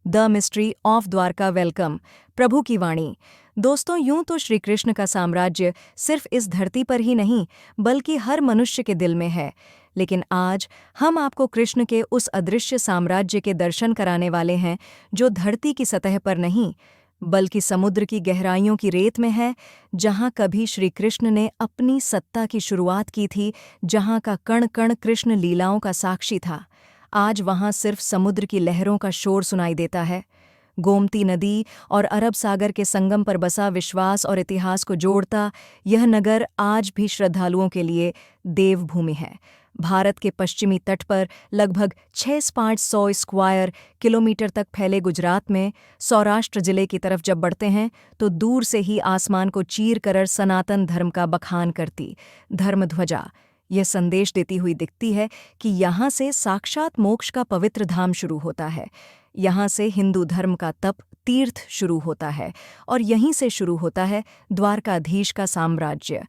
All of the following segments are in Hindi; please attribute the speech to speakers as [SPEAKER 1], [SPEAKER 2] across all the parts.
[SPEAKER 1] The mystery of Dwarka welcome, प्रभु की वाणी। दोस्तों, यूं तो श्री कृष्ण का साम्राज्य सिर्फ इस धरती पर ही नहीं बल्कि हर मनुष्य के दिल में है। लेकिन आज हम आपको कृष्ण के उस अदृश्य साम्राज्य के दर्शन कराने वाले हैं जो धरती की सतह पर नहीं बल्कि समुद्र की गहराइयों की रेत में है, जहाँ कभी श्री कृष्ण ने अपनी सत्ता की शुरुआत की थी, जहाँ का कण कण कृष्ण लीलाओं का साक्षी था। आज वहाँ सिर्फ समुद्र की लहरों का शोर सुनाई देता है। गोमती नदी और अरब सागर के संगम पर बसा विश्वास और इतिहास को जोड़ता यह नगर आज भी श्रद्धालुओं के लिए देवभूमि है। भारत के पश्चिमी तट पर लगभग 6,500 स्क्वायर किलोमीटर तक फैले गुजरात में सौराष्ट्र जिले की तरफ जब बढ़ते हैं तो दूर से ही आसमान को चीर कर सनातन धर्म का बखान करती धर्मध्वजा यह संदेश देती हुई दिखती है कि यहाँ से साक्षात मोक्ष का पवित्र धाम शुरू होता है। यहाँ से हिंदू धर्म का तप तीर्थ शुरू होता है और यहीं से शुरू होता है द्वारकाधीश का साम्राज्य,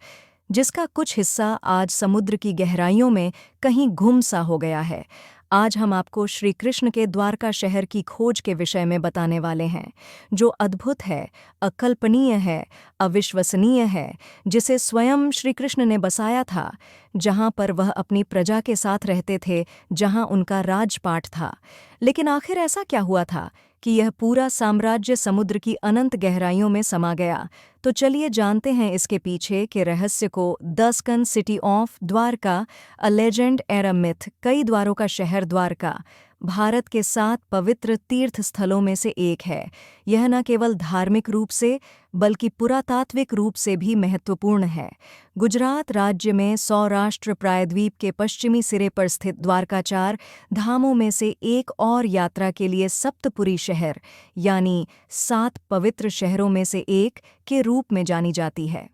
[SPEAKER 1] जिसका कुछ हिस्सा आज समुद्र की गहराइयों में कहीं गुम सा हो गया है। आज हम आपको श्री कृष्ण के द्वारका शहर की खोज के विषय में बताने वाले हैं, जो अद्भुत है, अकल्पनीय है, अविश्वसनीय है, जिसे स्वयं श्री कृष्ण ने बसाया था, जहाँ पर वह अपनी प्रजा के साथ रहते थे, जहाँ उनका राजपाट था। लेकिन आखिर ऐसा क्या हुआ था कि यह पूरा साम्राज्य समुद्र की अनंत गहराइयों में समा गया? तो चलिए जानते हैं इसके पीछे के रहस्य को। The स्कन city of Dwarka, a legend and a myth. कई द्वारों का शहर द्वारका भारत के 7 पवित्र तीर्थ स्थलों में से एक है। यह न केवल धार्मिक रूप से बल्कि पुरातात्विक रूप से भी महत्वपूर्ण है। गुजरात राज्य में सौराष्ट्र प्रायद्वीप के पश्चिमी सिरे पर स्थित द्वारकाचार धामों में से एक और यात्रा के लिए सप्तपुरी शहर यानी 7 पवित्र शहरों में से एक के रूप में जानी जाती है।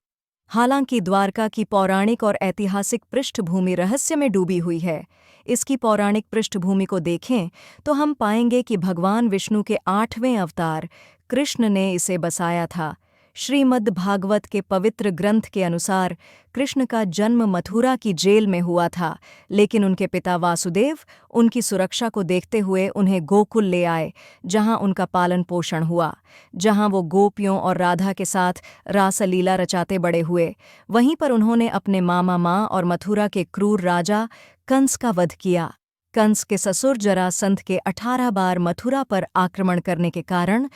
[SPEAKER 1] हालांकि द्वारका की पौराणिक और ऐतिहासिक पृष्ठभूमि रहस्य में डूबी हुई है। इसकी पौराणिक पृष्ठभूमि को देखें तो हम पाएंगे कि भगवान विष्णु के 8वें अवतार कृष्ण ने इसे बसाया था। श्रीमद् भागवत के पवित्र ग्रंथ के अनुसार कृष्ण का जन्म मथुरा की जेल में हुआ था, लेकिन उनके पिता वासुदेव उनकी सुरक्षा को देखते हुए उन्हें गोकुल ले आए, जहां उनका पालन पोषण हुआ, जहां वो गोपियों और राधा के साथ रासलीला रचाते बड़े हुए। वहीं पर उन्होंने अपने मामा माँ और मथुरा के क्रूर राजा कंस का वध किया। कंस के ससुर जरासंध के 18 बार मथुरा पर आक्रमण करने के कारण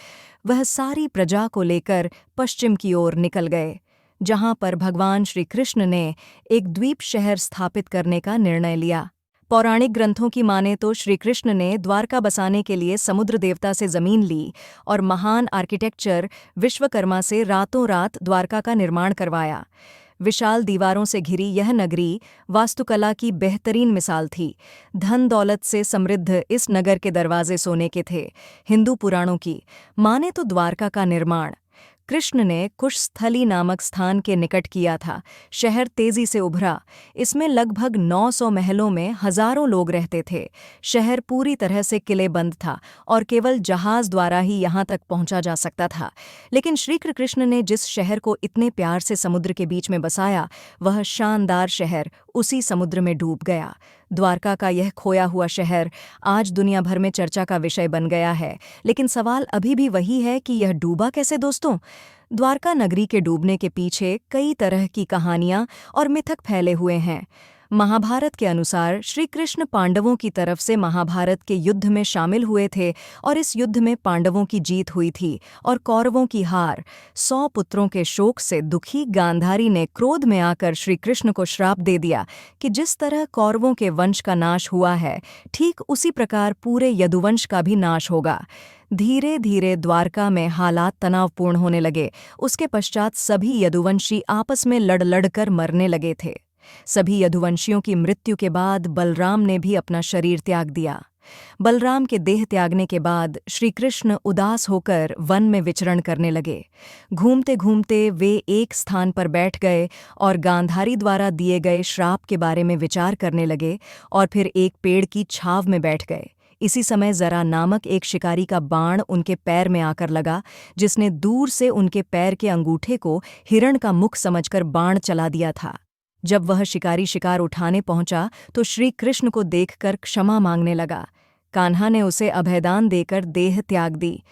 [SPEAKER 1] वह सारी प्रजा को लेकर पश्चिम की ओर निकल गए, जहां पर भगवान श्री कृष्ण ने एक द्वीप शहर स्थापित करने का निर्णय लिया। पौराणिक ग्रंथों की माने तो श्री कृष्ण ने द्वारका बसाने के लिए समुद्र देवता से जमीन ली और महान आर्किटेक्चर विश्वकर्मा से रातों रात द्वारका का निर्माण करवाया। विशाल दीवारों से घिरी यह नगरी वास्तुकला की बेहतरीन मिसाल थी। धन दौलत से समृद्ध इस नगर के दरवाजे सोने के थे। हिंदू पुराणों की माने तो द्वारका का निर्माण कृष्ण ने कुशस्थली नामक स्थान के निकट किया था। शहर तेजी से उभरा। इसमें लगभग 900 महलों में हजारों लोग रहते थे। शहर पूरी तरह से किलेबंद था और केवल जहाज द्वारा ही यहाँ तक पहुँचा जा सकता था। लेकिन श्री कृष्ण ने जिस शहर को इतने प्यार से समुद्र के बीच में बसाया, वह शानदार शहर उसी समुद्र में डूब गया। द्वारका का यह खोया हुआ शहर आज दुनिया भर में चर्चा का विषय बन गया है। लेकिन सवाल अभी भी वही है कि यह डूबा कैसे दोस्तों? द्वारका नगरी के डूबने के पीछे कई तरह की कहानियां और मिथक फैले हुए हैं। महाभारत के अनुसार श्री कृष्ण पांडवों की तरफ से महाभारत के युद्ध में शामिल हुए थे और इस युद्ध में पांडवों की जीत हुई थी और कौरवों की हार। 100 पुत्रों के शोक से दुखी गांधारी ने क्रोध में आकर श्री कृष्ण को श्राप दे दिया कि जिस तरह कौरवों के वंश का नाश हुआ है, ठीक उसी प्रकार पूरे यदुवंश का भी नाश होगा। धीरे धीरे द्वारका में हालात तनावपूर्ण होने लगे। उसके पश्चात सभी यदुवंशी आपस में लड़ लड़कर मरने लगे थे। सभी यदुवंशियों की मृत्यु के बाद बलराम ने भी अपना शरीर त्याग दिया। बलराम के देह त्यागने के बाद श्री कृष्ण उदास होकर वन में विचरण करने लगे। घूमते घूमते वे एक स्थान पर बैठ गए और गांधारी द्वारा दिए गए श्राप के बारे में विचार करने लगे और फिर एक पेड़ की छाव में बैठ गए। इसी समय जरा नामक एक शिकारी का बाण उनके पैर में आकर लगा, जिसने दूर से उनके पैर के अंगूठे को हिरण का मुख समझकर बाण चला दिया था। जब वह शिकारी शिकार उठाने पहुंचा तो श्री कृष्ण को देखकर क्षमा मांगने लगा। कान्हा ने उसे अभयदान देकर देह त्याग दी।